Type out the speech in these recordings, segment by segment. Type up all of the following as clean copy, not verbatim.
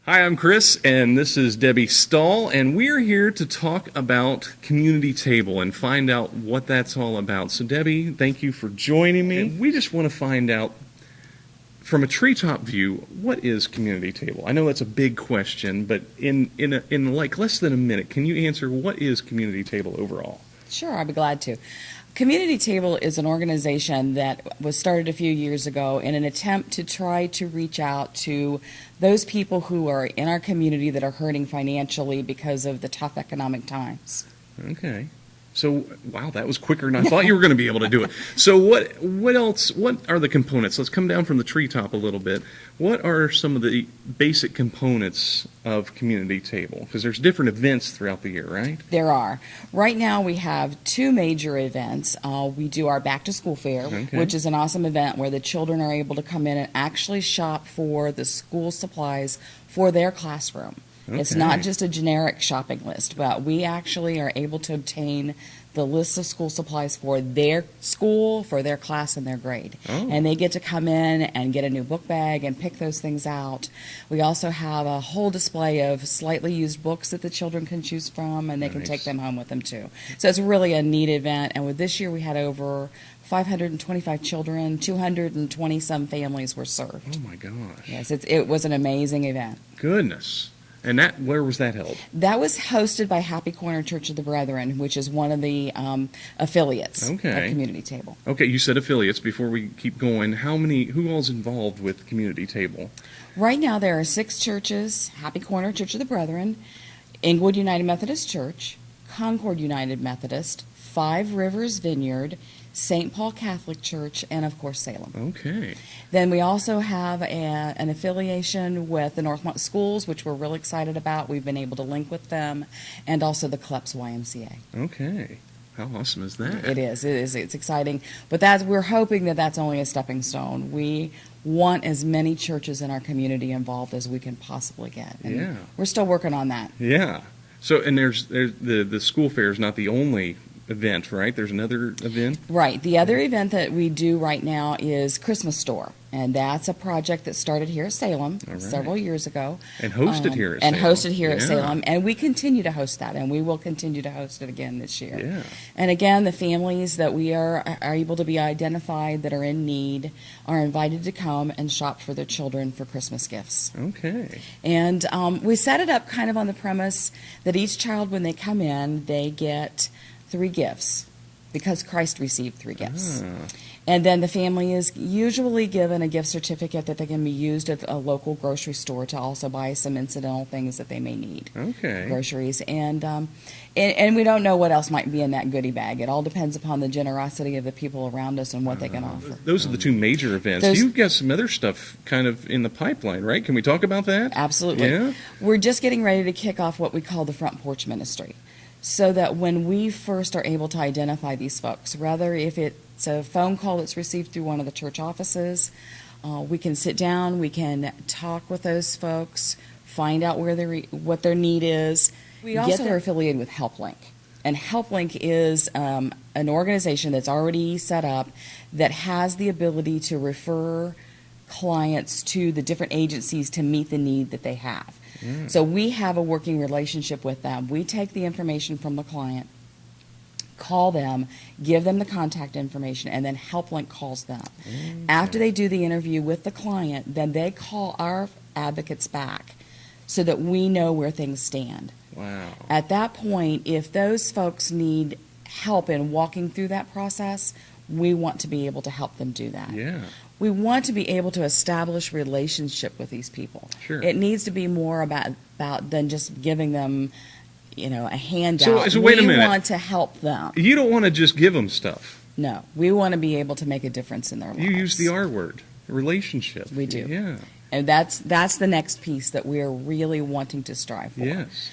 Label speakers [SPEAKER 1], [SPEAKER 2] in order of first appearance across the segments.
[SPEAKER 1] Hi, I'm Chris, and this is Debbie Stahl, and we're here to talk about Community Table and find out what that's all about. So, Debbie, thank you for joining me. And we just want to find out, from a treetop view, what is Community Table? I know that's a big question, but in like less than a minute, can you answer what is Community Table overall?
[SPEAKER 2] Sure, I'd be glad to. Community Table is an organization that was started a few years ago in an attempt to try to reach out to those people who are in our community that are hurting financially because of the tough economic times.
[SPEAKER 1] Okay. So, wow, that was quicker than I thought you were going to be able to do it. So what else, what are the components? Let's come down from the treetop a little bit. What are some of the basic components of Community Table? Because there's different events throughout the year, right?
[SPEAKER 2] There are. Right now we have two major events. We do our Back to School Fair,
[SPEAKER 1] Okay.
[SPEAKER 2] which is an awesome event where the children are able to come in and actually shop for the school supplies for their classroom. It's
[SPEAKER 1] Okay.
[SPEAKER 2] not just a generic shopping list, but we actually are able to obtain the list of school supplies for their school, for their class, and their grade.
[SPEAKER 1] Oh.
[SPEAKER 2] And they get to come in and get a new book bag and pick those things out. We also have a whole display of slightly used books that the children can choose from, and they can
[SPEAKER 1] Nice.
[SPEAKER 2] take them home with them too. So it's really a neat event. And with this year, we had over 525 children, 220 some families were served.
[SPEAKER 1] Oh, my gosh.
[SPEAKER 2] Yes, it was an amazing event.
[SPEAKER 1] Goodness. And where was that held?
[SPEAKER 2] That was hosted by Happy Corner Church of the Brethren, which is one of the affiliates
[SPEAKER 1] Okay.
[SPEAKER 2] of Community Table.
[SPEAKER 1] Okay, you said affiliates. Before we keep going, who all's involved with Community Table?
[SPEAKER 2] Right now, there are 6 churches: Happy Corner Church of the Brethren, Inglewood United Methodist Church, Concord United Methodist, Five Rivers Vineyard, St. Paul Catholic Church, and of course Salem.
[SPEAKER 1] Okay.
[SPEAKER 2] Then we also have an affiliation with the Northmont Schools, which we're really excited about. We've been able to link with them, and also the Kleps YMCA.
[SPEAKER 1] Okay. How awesome is that?
[SPEAKER 2] It is. It's exciting. But we're hoping that that's only a stepping stone. We want as many churches in our community involved as we can possibly get. And
[SPEAKER 1] Yeah.
[SPEAKER 2] we're still working on that.
[SPEAKER 1] Yeah. So, and there's the school fair is not the only event, right? There's another event?
[SPEAKER 2] Right. The other event that we do right now is Christmas Store. And that's a project that started here at Salem
[SPEAKER 1] All right.
[SPEAKER 2] several years ago.
[SPEAKER 1] And hosted here at
[SPEAKER 2] And
[SPEAKER 1] Salem.
[SPEAKER 2] hosted here at
[SPEAKER 1] Yeah.
[SPEAKER 2] Salem. And we continue to host that, and we will continue to host it again this year.
[SPEAKER 1] Yeah.
[SPEAKER 2] And again, the families that we are able to be identified that are in need are invited to come and shop for their children for Christmas gifts.
[SPEAKER 1] Okay.
[SPEAKER 2] And we set it up kind of on the premise that each child, when they come in, they get 3 gifts because Christ received 3 gifts.
[SPEAKER 1] Ah.
[SPEAKER 2] And then the family is usually given a gift certificate that they can be used at a local grocery store to also buy some incidental things that they may need.
[SPEAKER 1] Okay.
[SPEAKER 2] Groceries. And we don't know what else might be in that goodie bag. It all depends upon the generosity of the people around us and what they can offer.
[SPEAKER 1] Those are the 2 major events. You've got some other stuff kind of in the pipeline, right? Can we talk about that?
[SPEAKER 2] Absolutely.
[SPEAKER 1] Yeah?
[SPEAKER 2] We're just getting ready to kick off what we call the Front Porch Ministry, so that when we first are able to identify these folks, rather if it's a phone call that's received through one of the church offices, we can sit down, we can talk with those folks, find out what their need is. We also are affiliated with HelpLink. And HelpLink is an organization that's already set up that has the ability to refer clients to the different agencies to meet the need that they have. So we have a working relationship with them. We take the information from the client, call them, give them the contact information, and then HelpLink calls them. After they do the interview with the client, then they call our advocates back so that we know where things stand.
[SPEAKER 1] Wow.
[SPEAKER 2] At that point, if those folks need help in walking through that process, we want to be able to help them do that.
[SPEAKER 1] Yeah.
[SPEAKER 2] We want to be able to establish relationship with these people.
[SPEAKER 1] Sure.
[SPEAKER 2] It needs to be more about than just giving them, a handout.
[SPEAKER 1] So wait a minute.
[SPEAKER 2] We want to help them.
[SPEAKER 1] You don't want to just give them stuff.
[SPEAKER 2] No, we want to be able to make a difference in their lives.
[SPEAKER 1] You use the R word, relationship.
[SPEAKER 2] We do.
[SPEAKER 1] Yeah.
[SPEAKER 2] And that's the next piece that we're really wanting to strive for.
[SPEAKER 1] Yes.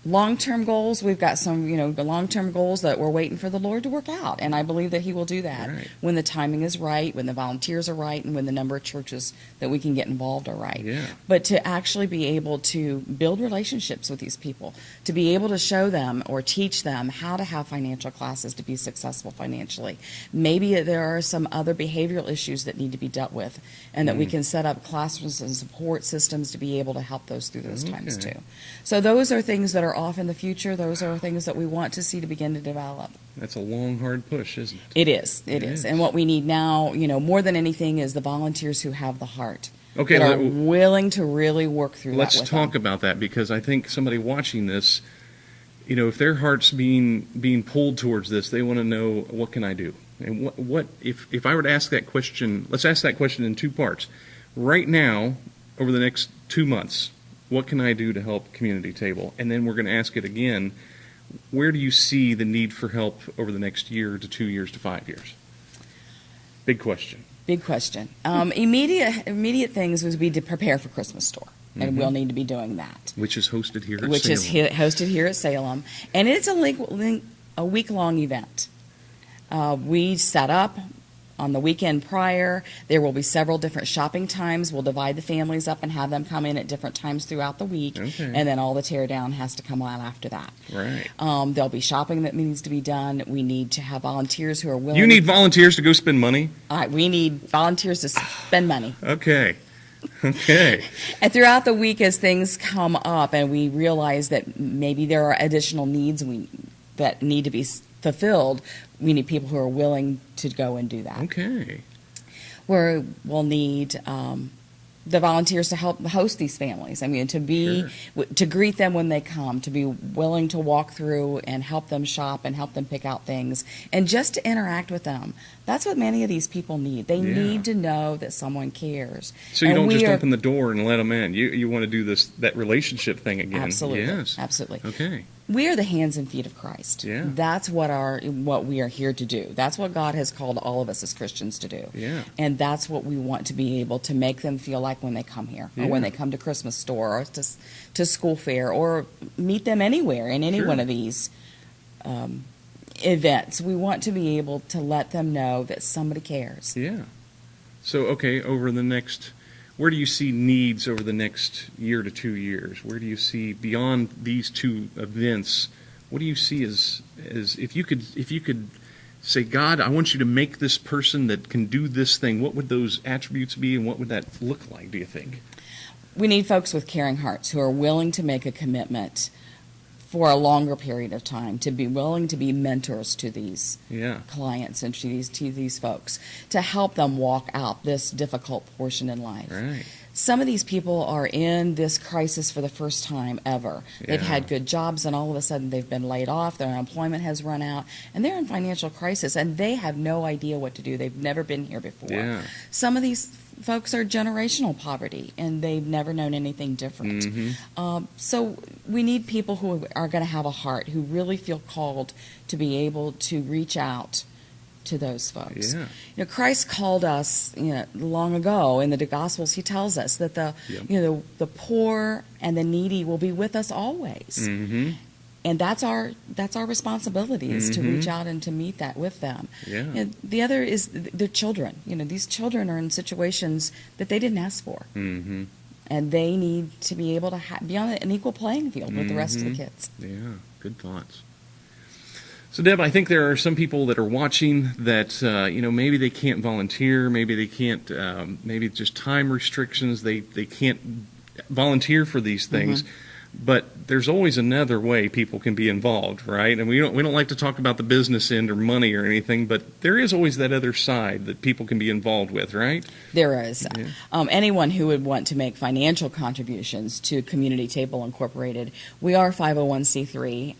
[SPEAKER 2] Long-term goals, we've got some, the long-term goals that we're waiting for the Lord to work out, and I believe that He will do that
[SPEAKER 1] Right.
[SPEAKER 2] when the timing is right, when the volunteers are right, and when the number of churches that we can get involved are right.
[SPEAKER 1] Yeah.
[SPEAKER 2] But to actually be able to build relationships with these people, to be able to show them or teach them how to have financial classes to be successful financially. Maybe there are some other behavioral issues that need to be dealt with, and that we can set up classrooms and support systems to be able to help those through those times
[SPEAKER 1] Okay.
[SPEAKER 2] too. So those are things that are off in the future. Those are things that we want to see to begin to develop.
[SPEAKER 1] That's a long, hard push, isn't it?
[SPEAKER 2] It is. It
[SPEAKER 1] It
[SPEAKER 2] is.
[SPEAKER 1] is.
[SPEAKER 2] And what we need now, more than anything, is the volunteers who have the heart.
[SPEAKER 1] Okay,
[SPEAKER 2] That are willing to really work through
[SPEAKER 1] let's
[SPEAKER 2] that with
[SPEAKER 1] talk
[SPEAKER 2] them.
[SPEAKER 1] about that, because I think somebody watching this, if their heart's being pulled towards this, they want to know, what can I do? And what if I were to ask that question, let's ask that question in two parts. Right now, over the next 2 months, what can I do to help Community Table? And then we're going to ask it again, where do you see the need for help over the next year to 2 years to 5 years? Big question.
[SPEAKER 2] Big question. Immediate things would be to prepare for Christmas store, and we'll need to be doing that.
[SPEAKER 1] Which is hosted here at
[SPEAKER 2] Which is
[SPEAKER 1] Salem.
[SPEAKER 2] hosted here at Salem, and it's a week-long event. We set up on the weekend prior. There will be several different shopping times. We'll divide the families up and have them come in at different times throughout the week,
[SPEAKER 1] Okay.
[SPEAKER 2] and then all the tear down has to come on after that.
[SPEAKER 1] Right.
[SPEAKER 2] There'll be shopping that needs to be done. We need to have volunteers who are willing.
[SPEAKER 1] You need volunteers to go spend money?
[SPEAKER 2] All right, we need volunteers to spend money.
[SPEAKER 1] Okay. Okay.
[SPEAKER 2] And throughout the week, as things come up and we realize that maybe there are additional needs that need to be fulfilled, we need people who are willing to go and do that.
[SPEAKER 1] Okay.
[SPEAKER 2] We'll need the volunteers to help host these families. I mean, to greet them when they come, to be willing to walk through and help them shop and help them pick out things, and just to interact with them. That's what many of these people need. They
[SPEAKER 1] Yeah.
[SPEAKER 2] need to know that someone cares.
[SPEAKER 1] So you
[SPEAKER 2] And
[SPEAKER 1] don't
[SPEAKER 2] we
[SPEAKER 1] just
[SPEAKER 2] are-
[SPEAKER 1] open the door and let them in. You want to do that relationship thing again.
[SPEAKER 2] Absolutely.
[SPEAKER 1] Yes.
[SPEAKER 2] Absolutely.
[SPEAKER 1] Okay.
[SPEAKER 2] We are the hands and feet of Christ.
[SPEAKER 1] Yeah.
[SPEAKER 2] That's what we are here to do. That's what God has called all of us as Christians to do.
[SPEAKER 1] Yeah.
[SPEAKER 2] And that's what we want to be able to make them feel like when they come here, or when
[SPEAKER 1] Yeah.
[SPEAKER 2] they come to Christmas store, or to school fair, or meet them anywhere in any
[SPEAKER 1] Sure.
[SPEAKER 2] one of these events. We want to be able to let them know that somebody cares.
[SPEAKER 1] Yeah. So, okay, where do you see needs over the next year to 2 years? Where do you see beyond these two events? What do you see as if you could say, God, I want you to make this person that can do this thing, what would those attributes be, and what would that look like, do you think?
[SPEAKER 2] We need folks with caring hearts who are willing to make a commitment for a longer period of time, to be willing to be mentors to these
[SPEAKER 1] Yeah.
[SPEAKER 2] clients and to these folks, to help them walk out this difficult portion in life.
[SPEAKER 1] Right.
[SPEAKER 2] Some of these people are in this crisis for the first time ever. They've
[SPEAKER 1] Yeah.
[SPEAKER 2] had good jobs, and all of a sudden they've been laid off, their unemployment has run out, and they're in financial crisis, and they have no idea what to do. They've never been here before.
[SPEAKER 1] Yeah.
[SPEAKER 2] Some of these folks are generational poverty, and they've never known anything different. So we need people who are going to have a heart, who really feel called to be able to reach out to those folks.
[SPEAKER 1] Yeah.
[SPEAKER 2] Christ called us, long ago in the Gospels. He tells us that the poor and the needy will be with us always,
[SPEAKER 1] Mm-hmm.
[SPEAKER 2] and that's our responsibility, is to reach out and to meet that with them.
[SPEAKER 1] Yeah.
[SPEAKER 2] And the other is the children. These children are in situations that they didn't ask for,
[SPEAKER 1] Mm-hmm.
[SPEAKER 2] and they need to be able to be on an equal playing field with the rest of the kids.
[SPEAKER 1] Yeah. Good thoughts. So, Deb, I think there are some people that are watching that, maybe they can't volunteer, maybe they can't, maybe just time restrictions, they can't volunteer for these things. But there's always another way people can be involved, right? And we don't like to talk about the business end or money or anything, but there is always that other side that people can be involved with, right?
[SPEAKER 2] There is.
[SPEAKER 1] Yeah.
[SPEAKER 2] Anyone who would want to make financial contributions to Community Table Incorporated, we are 501c3,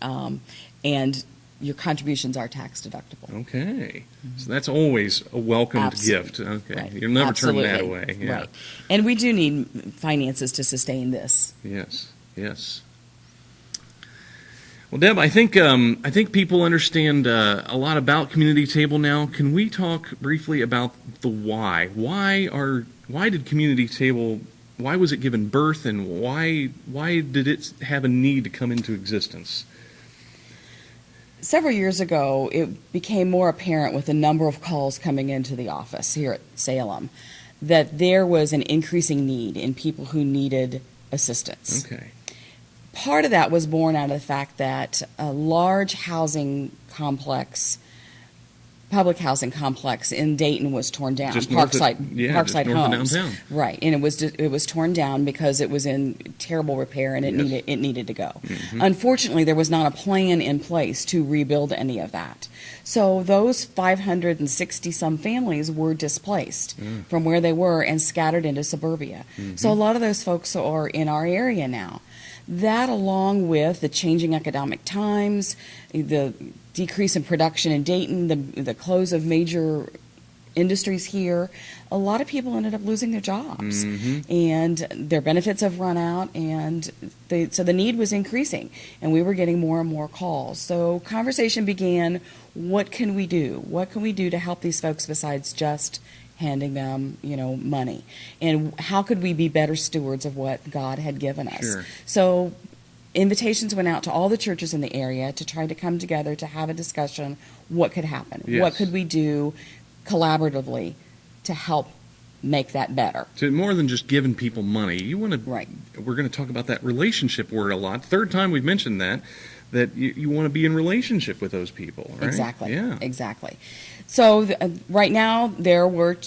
[SPEAKER 2] and your contributions are tax deductible.
[SPEAKER 1] Okay. So that's always a welcomed gift. Okay.
[SPEAKER 2] Right.
[SPEAKER 1] You'll never turn that
[SPEAKER 2] Absolutely.
[SPEAKER 1] away. Yeah.
[SPEAKER 2] Right. And we do need finances to sustain this.
[SPEAKER 1] Yes. Yes. Well, Deb, I think people understand a lot about Community Table now. Can we talk briefly about the why? Why did Community Table why was it given birth, and why did it have a need to come into existence?
[SPEAKER 2] Several years ago, it became more apparent with the number of calls coming into the office here at Salem that there was an increasing need in people who needed assistance.
[SPEAKER 1] Okay.
[SPEAKER 2] Part of that was born out of the fact that a large housing complex, public housing complex in Dayton was torn down.
[SPEAKER 1] Just north of-
[SPEAKER 2] Parkside
[SPEAKER 1] just north of
[SPEAKER 2] Homes,
[SPEAKER 1] downtown.
[SPEAKER 2] right? And it was torn down because it was in terrible repair and
[SPEAKER 1] Yes.
[SPEAKER 2] it needed to go. Unfortunately, there was not a plan in place to rebuild any of that. So those 560 some families were displaced from where they were and scattered into suburbia. So a lot of those folks are in our area now. That, along with the changing economic times, the decrease in production in Dayton, the close of major industries here, a lot of people ended up losing their jobs, and their benefits have run out, and so the need was increasing, and we were getting more and more calls. So conversation began, what can we do? What can we do to help these folks besides just handing them, money? And how could we be better stewards of what God had given us?
[SPEAKER 1] Sure.
[SPEAKER 2] So invitations went out to all the churches in the area to try to come together to have a discussion. What could happen?
[SPEAKER 1] Yes.
[SPEAKER 2] What could we do collaboratively to help make that better?
[SPEAKER 1] So more than just giving people money, you want to.
[SPEAKER 2] Right.
[SPEAKER 1] We're going to talk about that relationship word a lot. Third time we've mentioned that you want to be in relationship with those people, right?
[SPEAKER 2] Exactly.
[SPEAKER 1] Yeah.
[SPEAKER 2] Exactly. So right now there were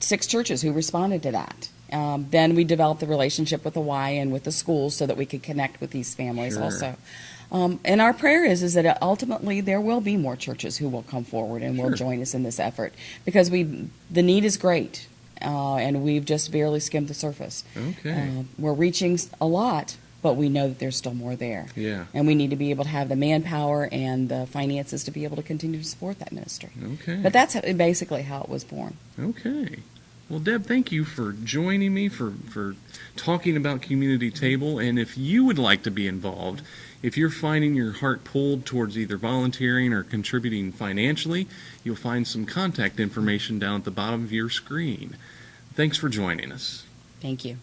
[SPEAKER 2] 6 churches who responded to that. Then we developed the relationship with the Y and with the schools so that we could connect with these families
[SPEAKER 1] Sure.
[SPEAKER 2] also. And our prayer is that ultimately there will be more churches who will come forward and will
[SPEAKER 1] Sure.
[SPEAKER 2] join us in this effort, because the need is great, and we've just barely skimmed the surface.
[SPEAKER 1] Okay.
[SPEAKER 2] We're reaching a lot, but we know that there's still more there.
[SPEAKER 1] Yeah.
[SPEAKER 2] And we need to be able to have the manpower and the finances to be able to continue to support that ministry.
[SPEAKER 1] Okay.
[SPEAKER 2] But that's basically how it was born.
[SPEAKER 1] Okay. Well, Deb, thank you for joining me, for talking about Community Table. And if you would like to be involved, if you're finding your heart pulled towards either volunteering or contributing financially, you'll find some contact information down at the bottom of your screen. Thanks for joining us.
[SPEAKER 2] Thank you.